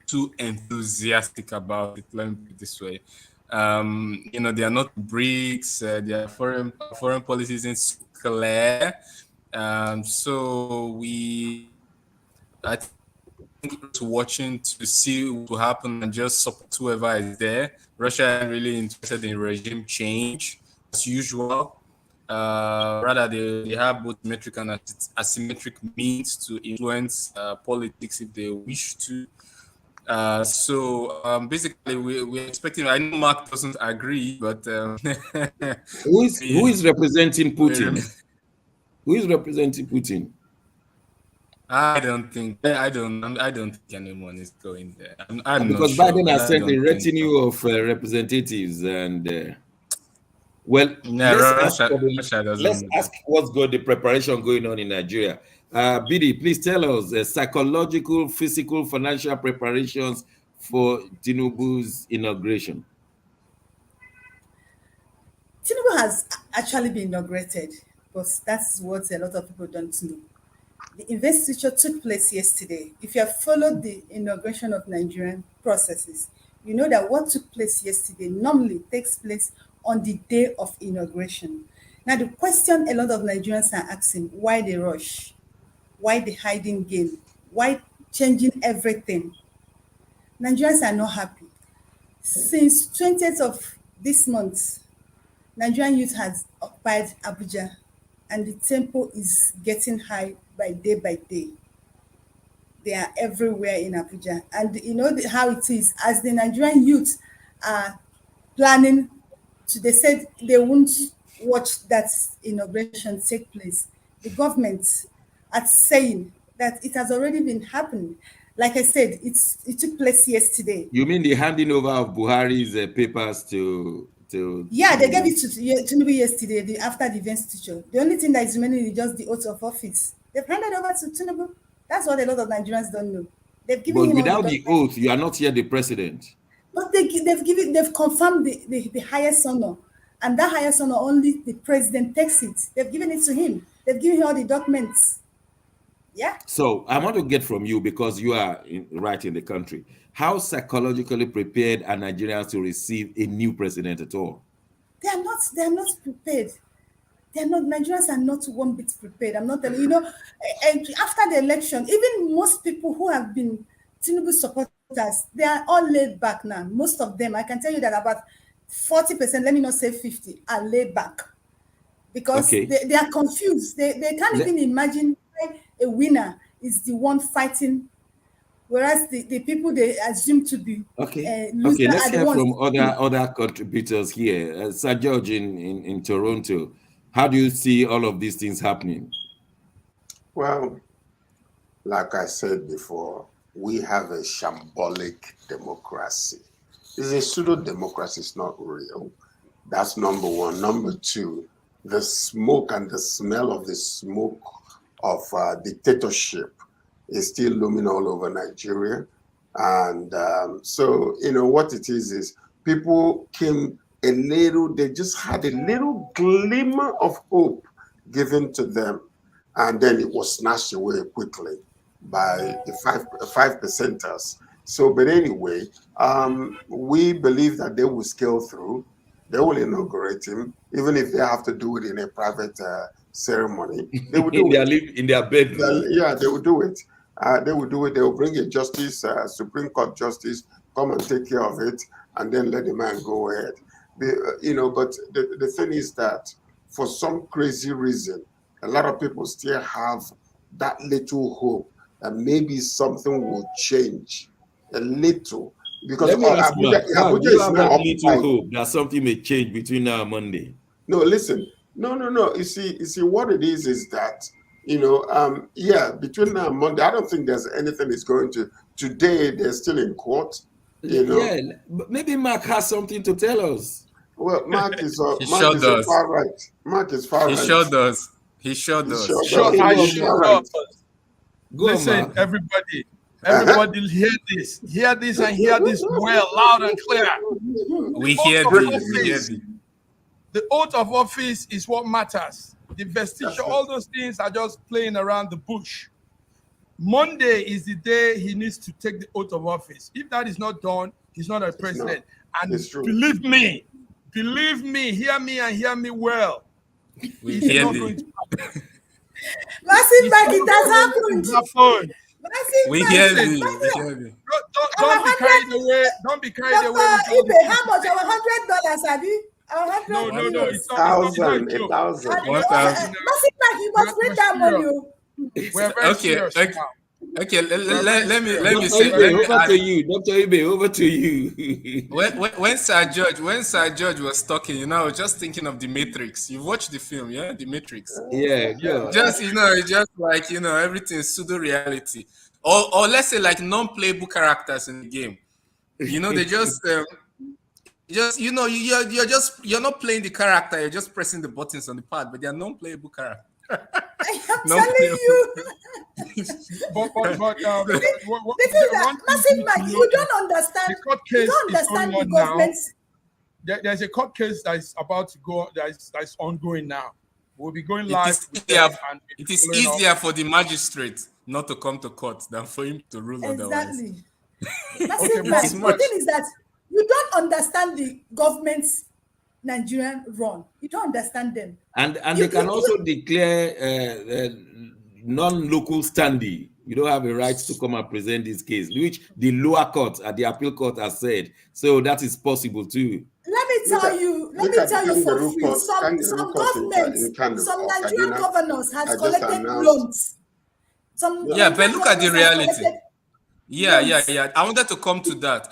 too enthusiastic about it. Let me put it this way. They are not BRICS. Their foreign policy isn't so clear. So I think it's watching to see what will happen and just support whoever is there. Russia is really interested in regime change as usual. Rather, they have both symmetric and asymmetric means to influence politics if they wish to. Basically, we're expecting. I know Mark doesn't agree, but who is representing Putin? Who is representing Putin? I don't think anyone is going there. I'm because not Biden sure, has sent a retinue of representatives, and let's ask what's the preparation going on in Nigeria. Bidi, please tell us psychological, physical, financial preparations for Tinubu's inauguration. Tinubu has actually been inaugurated, but that's what a lot of people don't know. The investiture took place yesterday. If you have followed the inauguration of Nigerian processes, you know that what took place yesterday normally takes place on the day of inauguration. Now, the question a lot of Nigerians are asking, why the rush? Why the hiding game? Why changing everything? Nigerians are not happy. Since 20th of this month, Nigerian youth has occupied Abuja, and the tempo is getting high by day. They are everywhere in Abuja. And you know how it is, as the Nigerian youth are planning to, they said they won't watch that inauguration take place. The government are saying that it has already been happening. Like I said, it took place yesterday. You mean the handing over of Buhari's papers to? Yeah, they gave it to Tinubu yesterday after the investiture. The only thing that is remaining is just the oath of office. They've handed over to Tinubu. That's what a lot of Nigerians don't know. They've given him without the oath, you are not yet the president. But they've confirmed the highest honor, and that highest honor only the president takes it. They've given it to him. They've given him all the documents. Yeah. So I want to get from you, because you are right in the country, how psychologically prepared are Nigerians to receive a new president at all? They are not prepared. they're not, Nigerians are not one bit prepared. I'm not telling you, and after the election, even most people who have been Tinubu supporters, they are all laid back now. Most of them, I can tell you that about 40%, let me not say 50, are laid back because they are confused. They can't even imagine why a winner is the one fighting, whereas the people they assume to be loser let's are the hear ones. from other contributors here. Sir George in Toronto, how do you see all of these things happening? Well, like I said before, we have a shambolic democracy. It's a pseudo-democracy, it's not real. That's number one. Number two, the smoke and the smell of the smoke of dictatorship is still looming all over Nigeria. And so, what it is people came they just had a little glimmer of hope given to them. And then it was snatched away quickly by the five percenters. So, but anyway, we believe that they will scale through. They will inaugurate him, even if they have to do it in a private ceremony. They will do it in their bedroom. Yeah, they will do it. They will do it. They will bring a justice, Supreme Court justice, come and take care of it, and then let the man go ahead. But the thing is that for some crazy reason, a lot of people still have that little hope that maybe something will change a little. Because Let me ask Abuja you is have now that little hope that something may change between now and Monday. No, listen. No. You see, what it is that, between now and Monday, I don't think there's anything is going to. Today, they're still in court. Yeah, but maybe Mark has something to tell us. Well, Mark is far right. Mark is far right. He sure does. He sure does. Listen, everybody, hear this and hear this well, loud and clear. We hear this. The oath of office is what matters. The vestige, all those things are just playing around the bush. Monday is the day he needs to take the oath of office. If that is not done, he's not a president. And believe me, hear me and hear me well. We hear this. Massive Mike, it has happened. We hear this. Don't be carried away. Don't be carried away. How much? Our $100, have you? No. It's $1,000. Massive Mike, you must bring that money. We're very serious now. Okay, let me say. Over to you, Dr. Ibe. Over to you. when Sir George was talking, I was just thinking of The Matrix. You watched the film, yeah? The Matrix. Yeah. Just it's just like everything is pseudo reality, or let's say like non-playable characters in the game. They just you're not playing the character. You're just pressing the buttons on the pad, but they are non-playable characters. I'm telling you. Massive Mike, you don't understand. The court case is going on now. There's a court case that is about to go. That's ongoing now. We'll be going live. It is easier for the magistrate not to come to court than for him to rule otherwise. Exactly. Massive Mike, the thing is that you don't understand the government's Nigerian run. You don't understand them. And they can also declare non-local standing. You don't have a right to come and present this case, which the lower court at the appeal court has said. So that is possible too. Let me tell you for free. Some governments, some Nigerian governors has collected loans. But look at the reality. Yeah. I wanted to come to that.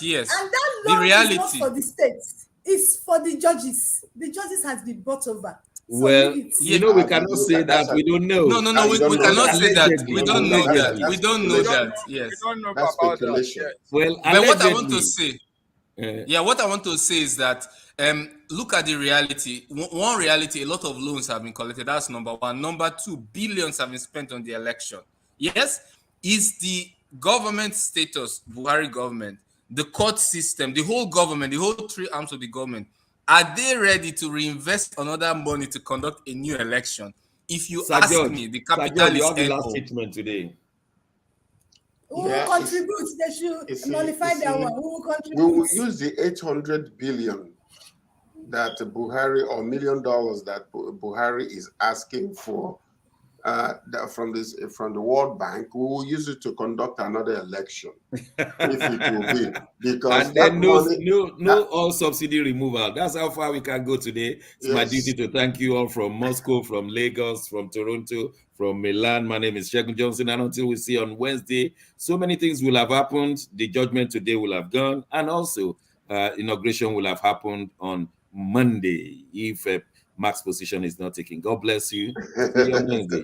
Yes. And that loan is not for the states. It's for the judges. The judges has been bought over. So well, we cannot say that. We don't know. No. We cannot say that. We don't know that. We don't know that. Yes. We don't know about that. Yes. Well, but what I want to say, what I want to say is that look at the reality. One reality: a lot of loans have been collected. That's number one. Number two, billions have been spent on the election. Yes, is the government status, Buhari government, the court system, the whole government, the whole three arms of the government, are they ready to reinvest another money to conduct a new election? If you ask me, the capital is the last statement today. Who will contribute? They should nullify that one. Who will contribute? We will use the 800 billion that Buhari, or $1 million that Buhari is asking for from the World Bank, we will use it to conduct another election, if it will be, because and then that no all subsidy removal. That's how far we can go today. It's my duty to thank you all from Moscow, from Lagos, from Toronto, from Milan. My name is Shegun Johnson, and until we see on Wednesday, so many things will have happened. The judgment today will have gone, and also inauguration will have happened on Monday if Mark's position is not taken. God bless you. See you on Wednesday.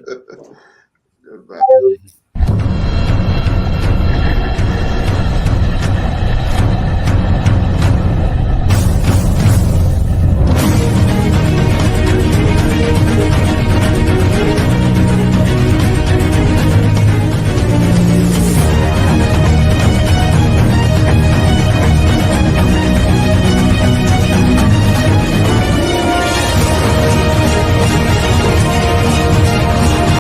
Goodbye.